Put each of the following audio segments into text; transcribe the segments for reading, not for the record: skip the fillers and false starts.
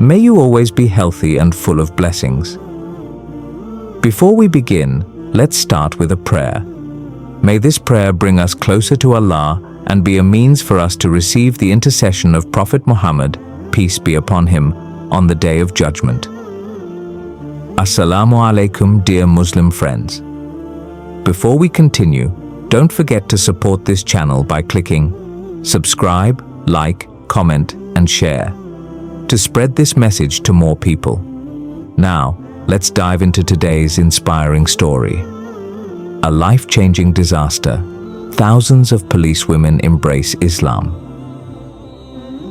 May you always be healthy and full of blessings. Before we begin, let's start with a prayer. May this prayer bring us closer to Allah and be a means for us to receive the intercession of Prophet Muhammad, peace be upon him, on the Day of Judgment. Assalamu alaikum, dear Muslim friends. Before we continue, don't forget to support this channel by clicking subscribe, like, comment, and share to spread this message to more people. Now, let's dive into today's inspiring story. A life-changing disaster. Thousands of policewomen embrace Islam.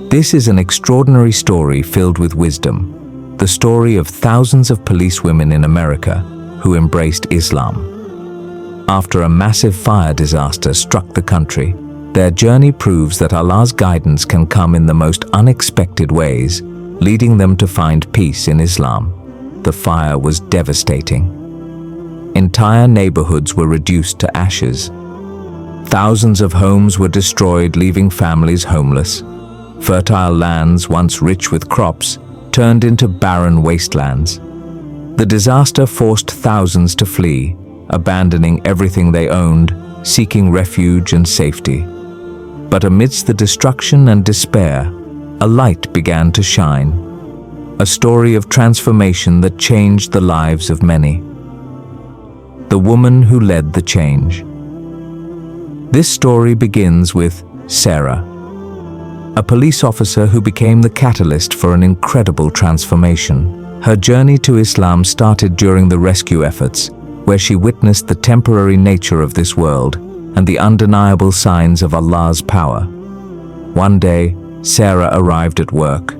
This is an extraordinary story filled with wisdom. The story of thousands of policewomen in America who embraced Islam. After a massive fire disaster struck the country, their journey proves that Allah's guidance can come in the most unexpected ways, leading them to find peace in Islam. The fire was devastating. Entire neighborhoods were reduced to ashes. Thousands of homes were destroyed, leaving families homeless. Fertile lands, once rich with crops, turned into barren wastelands. The disaster forced thousands to flee, abandoning everything they owned, seeking refuge and safety. But amidst the destruction and despair, a light began to shine. A story of transformation that changed the lives of many. The woman who led the change. This story begins with Sarah, a police officer who became the catalyst for an incredible transformation. Her journey to Islam started during the rescue efforts, where she witnessed the temporary nature of this world and the undeniable signs of Allah's power. One day, Sarah arrived at work,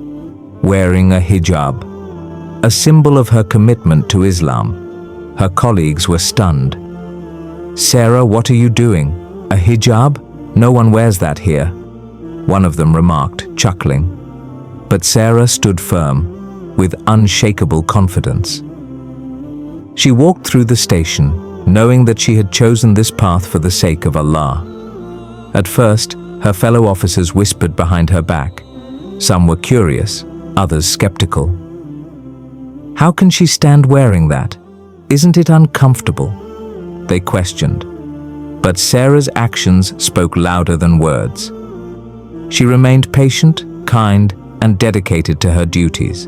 wearing a hijab, a symbol of her commitment to Islam. Her colleagues were stunned. "Sarah, what are you doing? A hijab? No one wears that here," one of them remarked, chuckling. But Sarah stood firm, with unshakable confidence. She walked through the station, knowing that she had chosen this path for the sake of Allah. At first, her fellow officers whispered behind her back. Some were curious, others skeptical. "How can she stand wearing that? Isn't it uncomfortable?" they questioned. But Sarah's actions spoke louder than words. She remained patient, kind, and dedicated to her duties.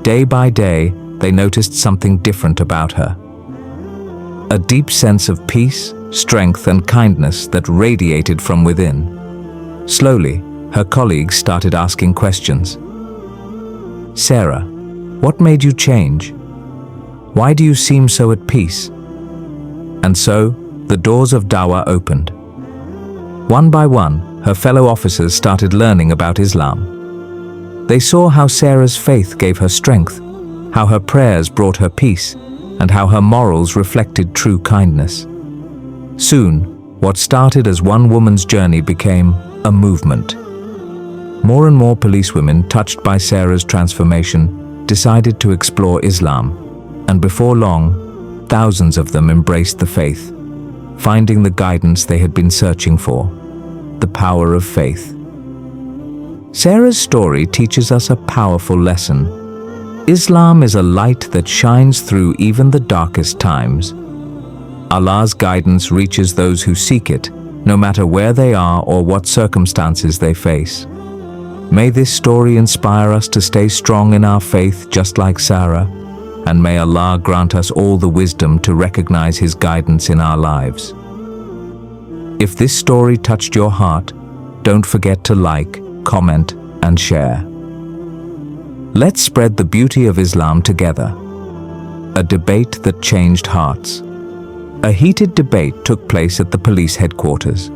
Day by day, they noticed something different about her. A deep sense of peace, strength, and kindness that radiated from within. Slowly, her colleagues started asking questions. "Sarah, what made you change? Why do you seem so at peace?" And so, the doors of Dawah opened. One by one, her fellow officers started learning about Islam. They saw how Sarah's faith gave her strength, how her prayers brought her peace, and how her morals reflected true kindness. Soon, what started as one woman's journey became a movement. More and more policewomen, touched by Sarah's transformation, decided to explore Islam, and before long, thousands of them embraced the faith, finding the guidance they had been searching for, the power of faith. Sarah's story teaches us a powerful lesson. Islam is a light that shines through even the darkest times. Allah's guidance reaches those who seek it, no matter where they are or what circumstances they face. May this story inspire us to stay strong in our faith just like Sarah, and may Allah grant us all the wisdom to recognize His guidance in our lives. If this story touched your heart, don't forget to like, comment, and share. Let's spread the beauty of Islam together. A debate that changed hearts. A heated debate took place at the police headquarters.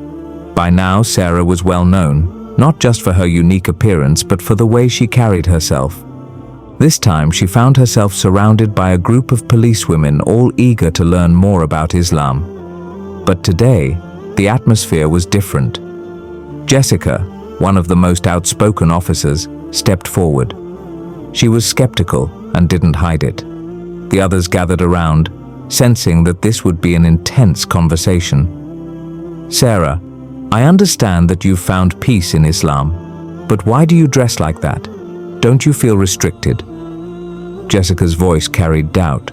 By now, Sarah was well known, not just for her unique appearance, but for the way she carried herself. This time, she found herself surrounded by a group of policewomen, all eager to learn more about Islam. But today, the atmosphere was different. Jessica, one of the most outspoken officers, stepped forward. She was skeptical and didn't hide it. The others gathered around, sensing that this would be an intense conversation. "Sarah, I understand that you've found peace in Islam, but why do you dress like that? Don't you feel restricted?" Jessica's voice carried doubt.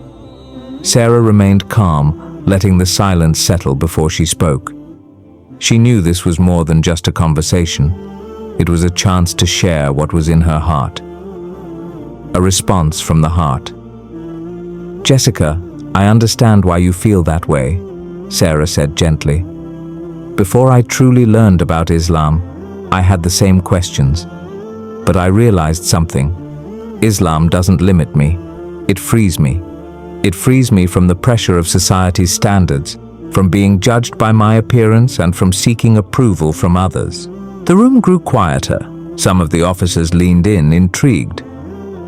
Sarah remained calm, letting the silence settle before she spoke. She knew this was more than just a conversation. It was a chance to share what was in her heart. A response from the heart. "Jessica, I understand why you feel that way," Sarah said gently. "Before I truly learned about Islam, I had the same questions. But I realized something. Islam doesn't limit me. It frees me. It frees me from the pressure of society's standards, from being judged by my appearance and from seeking approval from others." The room grew quieter. Some of the officers leaned in, intrigued.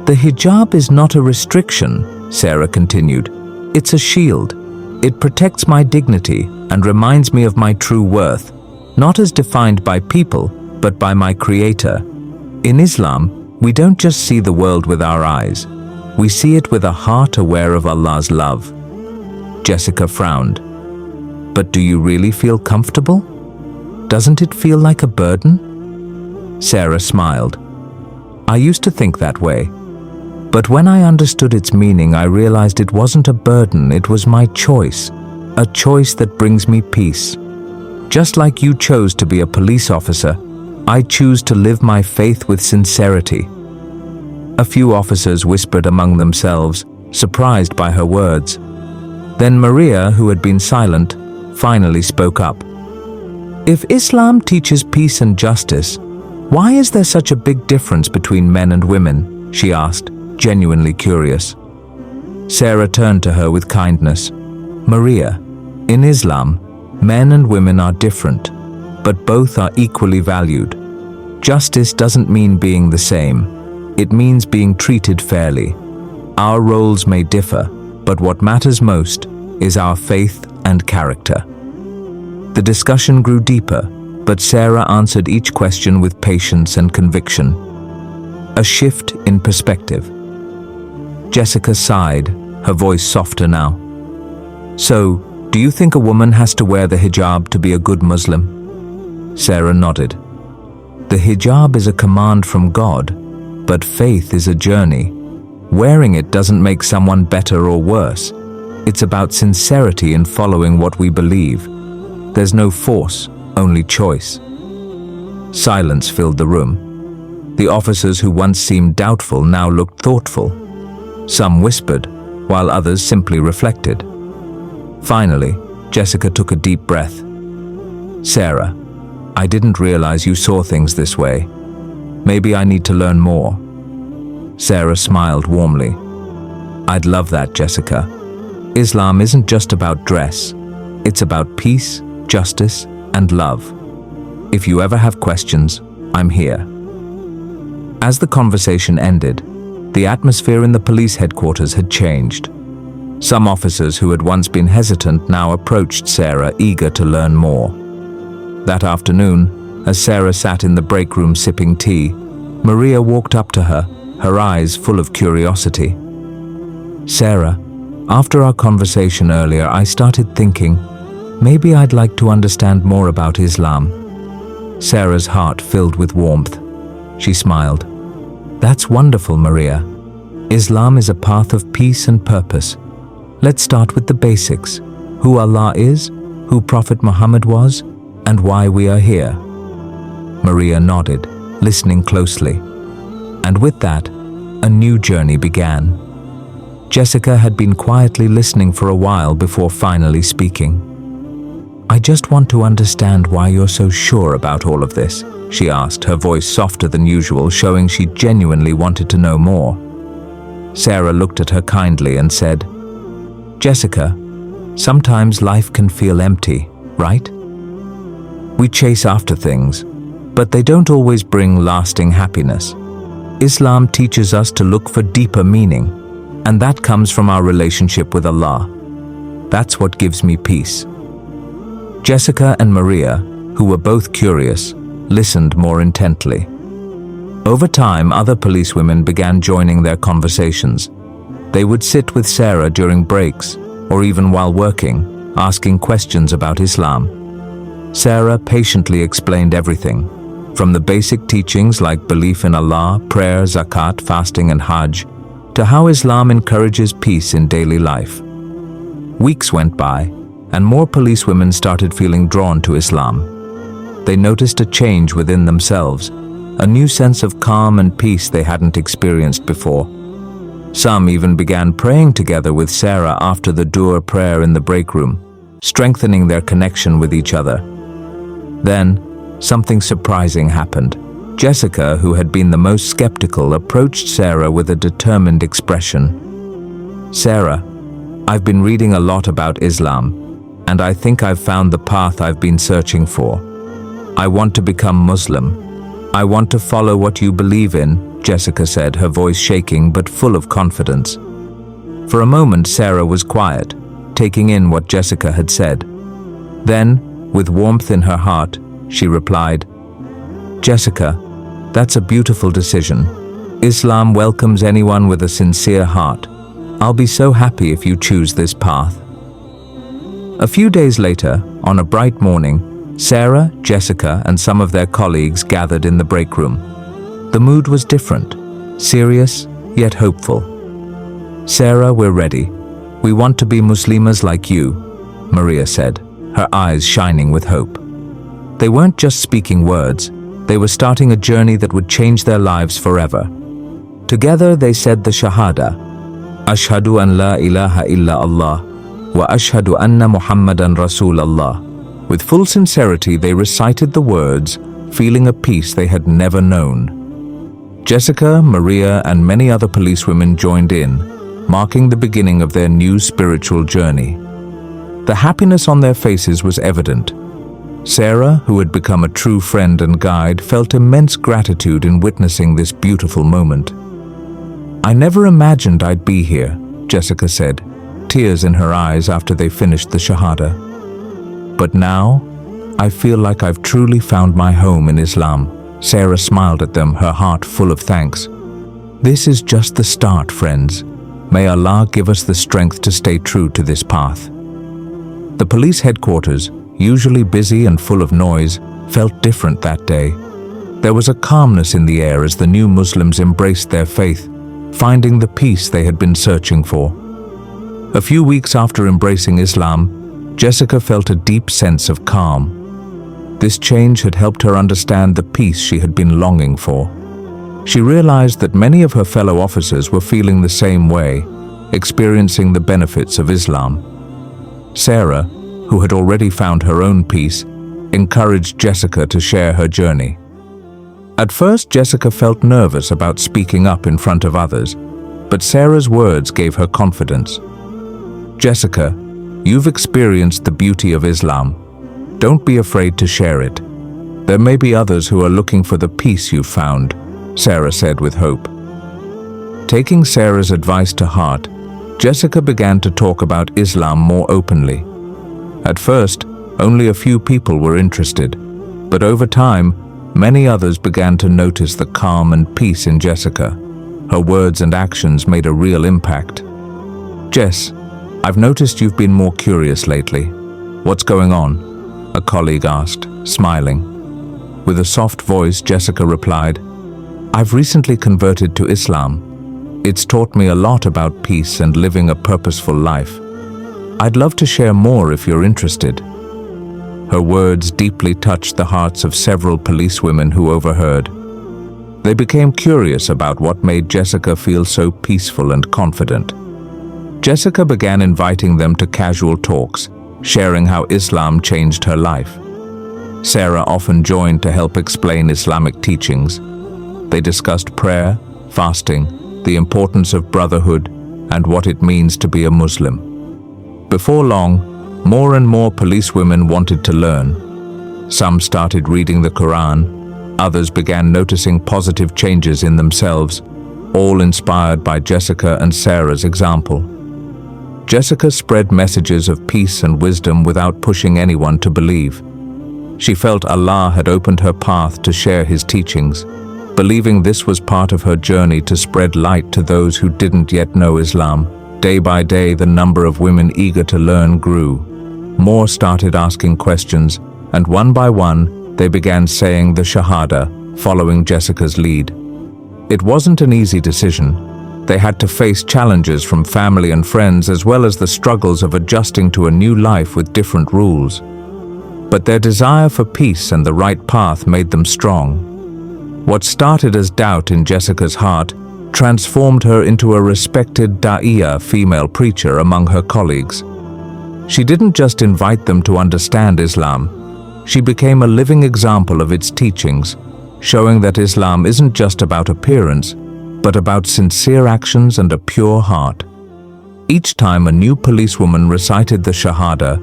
"The hijab is not a restriction," Sarah continued. "It's a shield. It protects my dignity and reminds me of my true worth, not as defined by people, but by my Creator. In Islam, we don't just see the world with our eyes. We see it with a heart aware of Allah's love." Jessica frowned. "But do you really feel comfortable? Doesn't it feel like a burden?" Sarah smiled. "I used to think that way. But when I understood its meaning, I realized it wasn't a burden, it was my choice. A choice that brings me peace. Just like you chose to be a police officer, I choose to live my faith with sincerity." A few officers whispered among themselves, surprised by her words. Then Maria, who had been silent, finally spoke up. "If Islam teaches peace and justice, why is there such a big difference between men and women?" she asked, genuinely curious. Sarah turned to her with kindness. "Maria, in Islam, men and women are different, but both are equally valued. Justice doesn't mean being the same. It means being treated fairly. Our roles may differ, but what matters most is our faith and character." The discussion grew deeper, but Sarah answered each question with patience and conviction. A shift in perspective. Jessica sighed, her voice softer now. "So, do you think a woman has to wear the hijab to be a good Muslim?" Sarah nodded. "The hijab is a command from God, but faith is a journey. Wearing it doesn't make someone better or worse. It's about sincerity in following what we believe. There's no force, only choice." Silence filled the room. The officers who once seemed doubtful now looked thoughtful. Some whispered, while others simply reflected. Finally, Jessica took a deep breath. "Sarah, I didn't realize you saw things this way. Maybe I need to learn more." Sarah smiled warmly. "I'd love that, Jessica. Islam isn't just about dress. It's about peace, justice, and love. If you ever have questions, I'm here." As the conversation ended, the atmosphere in the police headquarters had changed. Some officers who had once been hesitant now approached Sarah, eager to learn more. That afternoon, as Sarah sat in the break room sipping tea, Maria walked up to her, her eyes full of curiosity. "Sarah, after our conversation earlier, I started thinking, maybe I'd like to understand more about Islam." Sarah's heart filled with warmth. She smiled. "That's wonderful, Maria. Islam is a path of peace and purpose. Let's start with the basics. Who Allah is, who Prophet Muhammad was, and why we are here." Maria nodded, listening closely. And with that, a new journey began. Jessica had been quietly listening for a while before finally speaking. "I just want to understand why you're so sure about all of this," she asked, her voice softer than usual, showing she genuinely wanted to know more. Sarah looked at her kindly and said, "Jessica, sometimes life can feel empty, right? We chase after things, but they don't always bring lasting happiness. Islam teaches us to look for deeper meaning, and that comes from our relationship with Allah. That's what gives me peace." Jessica and Maria, who were both curious, listened more intently. Over time, other policewomen began joining their conversations. They would sit with Sarah during breaks, or even while working, asking questions about Islam. Sarah patiently explained everything, From the basic teachings like belief in Allah, prayer, zakat, fasting and Hajj, to how Islam encourages peace in daily life. Weeks went by, and more policewomen started feeling drawn to Islam. They noticed a change within themselves, a new sense of calm and peace they hadn't experienced before. Some even began praying together with Sarah after the dua prayer in the break room, strengthening their connection with each other. Then, something surprising happened. Jessica, who had been the most skeptical, approached Sarah with a determined expression. "Sarah, I've been reading a lot about Islam, and I think I've found the path I've been searching for. I want to become Muslim. I want to follow what you believe in," Jessica said, her voice shaking but full of confidence. For a moment, Sarah was quiet, taking in what Jessica had said. Then, with warmth in her heart, she replied, "Jessica, that's a beautiful decision. Islam welcomes anyone with a sincere heart. I'll be so happy if you choose this path." A few days later, on a bright morning, Sarah, Jessica, and some of their colleagues gathered in the break room. The mood was different, serious yet hopeful. "Sarah, we're ready. We want to be Muslimas like you," Maria said, her eyes shining with hope. They weren't just speaking words, they were starting a journey that would change their lives forever. Together they said the Shahada, "Ashhadu an la ilaha illa Allah, wa ashhadu anna Muhammadan Rasulallah." With full sincerity they recited the words, feeling a peace they had never known. Jessica, Maria, and many other policewomen joined in, marking the beginning of their new spiritual journey. The happiness on their faces was evident. Sarah, who had become a true friend and guide, felt immense gratitude in witnessing this beautiful moment. "I never imagined I'd be here," Jessica said, tears in her eyes after they finished the Shahada. "But now, I feel like I've truly found my home in Islam." Sarah smiled at them, her heart full of thanks. "This is just the start, friends. May Allah give us the strength to stay true to this path." The police headquarters, usually busy and full of noise, felt different that day. There was a calmness in the air as the new Muslims embraced their faith, finding the peace they had been searching for. A few weeks after embracing Islam, Jessica felt a deep sense of calm. This change had helped her understand the peace she had been longing for. She realized that many of her fellow officers were feeling the same way, experiencing the benefits of Islam. Sarah, who had already found her own peace, encouraged Jessica to share her journey. At first, Jessica felt nervous about speaking up in front of others, but Sarah's words gave her confidence. "Jessica, you've experienced the beauty of Islam. Don't be afraid to share it. There may be others who are looking for the peace you've found," Sarah said with hope. Taking Sarah's advice to heart, Jessica began to talk about Islam more openly. At first, only a few people were interested, but over time, many others began to notice the calm and peace in Jessica. Her words and actions made a real impact. "Jess, I've noticed you've been more curious lately. What's going on?" a colleague asked, smiling. With a soft voice, Jessica replied, "I've recently converted to Islam. It's taught me a lot about peace and living a purposeful life. I'd love to share more if you're interested." Her words deeply touched the hearts of several policewomen who overheard. They became curious about what made Jessica feel so peaceful and confident. Jessica began inviting them to casual talks, sharing how Islam changed her life. Sarah often joined to help explain Islamic teachings. They discussed prayer, fasting, the importance of brotherhood, and what it means to be a Muslim. Before long, more and more policewomen wanted to learn. Some started reading the Quran, others began noticing positive changes in themselves, all inspired by Jessica and Sarah's example. Jessica spread messages of peace and wisdom without pushing anyone to believe. She felt Allah had opened her path to share His teachings, believing this was part of her journey to spread light to those who didn't yet know Islam. Day by day, the number of women eager to learn grew. More started asking questions, and one by one, They began saying the Shahada, following Jessica's lead. It wasn't an easy decision. They had to face challenges from family and friends, as well as the struggles of adjusting to a new life with different rules. But their desire for peace and the right path made them strong. What started as doubt in Jessica's heart transformed her into a respected da'iyah female preacher among her colleagues. She didn't just invite them to understand Islam. She became a living example of its teachings, showing that Islam isn't just about appearance, but about sincere actions and a pure heart. Each time a new policewoman recited the Shahada,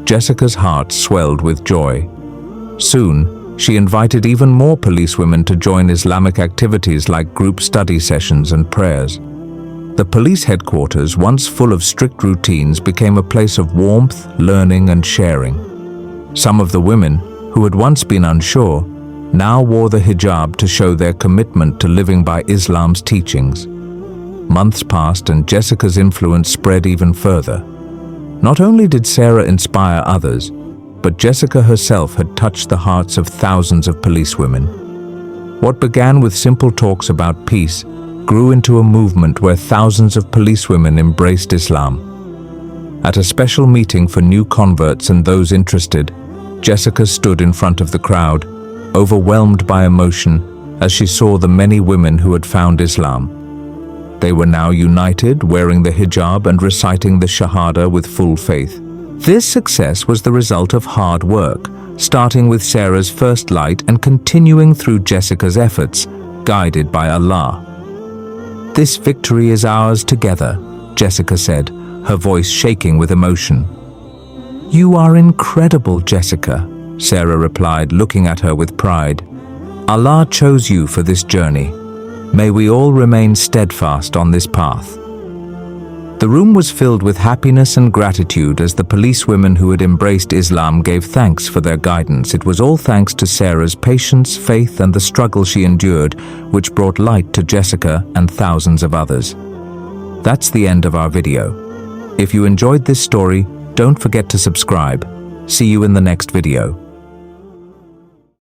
Jessica's heart swelled with joy. Soon, she invited even more policewomen to join Islamic activities like group study sessions and prayers. The police headquarters, once full of strict routines, became a place of warmth, learning, and sharing. Some of the women, who had once been unsure, now wore the hijab to show their commitment to living by Islam's teachings. Months passed and Jessica's influence spread even further. Not only did Sarah inspire others, but Jessica herself had touched the hearts of thousands of policewomen. What began with simple talks about peace grew into a movement where thousands of policewomen embraced Islam. At a special meeting for new converts and those interested, Jessica stood in front of the crowd, overwhelmed by emotion as she saw the many women who had found Islam. They were now united, wearing the hijab and reciting the Shahada with full faith. This success was the result of hard work, starting with Sarah's first light and continuing through Jessica's efforts, guided by Allah. "This victory is ours together," Jessica said, her voice shaking with emotion. "You are incredible, Jessica," Sarah replied, looking at her with pride. "Allah chose you for this journey. May we all remain steadfast on this path." The room was filled with happiness and gratitude as the policewomen who had embraced Islam gave thanks for their guidance. It was all thanks to Sarah's patience, faith, and the struggle she endured, which brought light to Jessica and thousands of others. That's the end of our video. If you enjoyed this story, don't forget to subscribe. See you in the next video.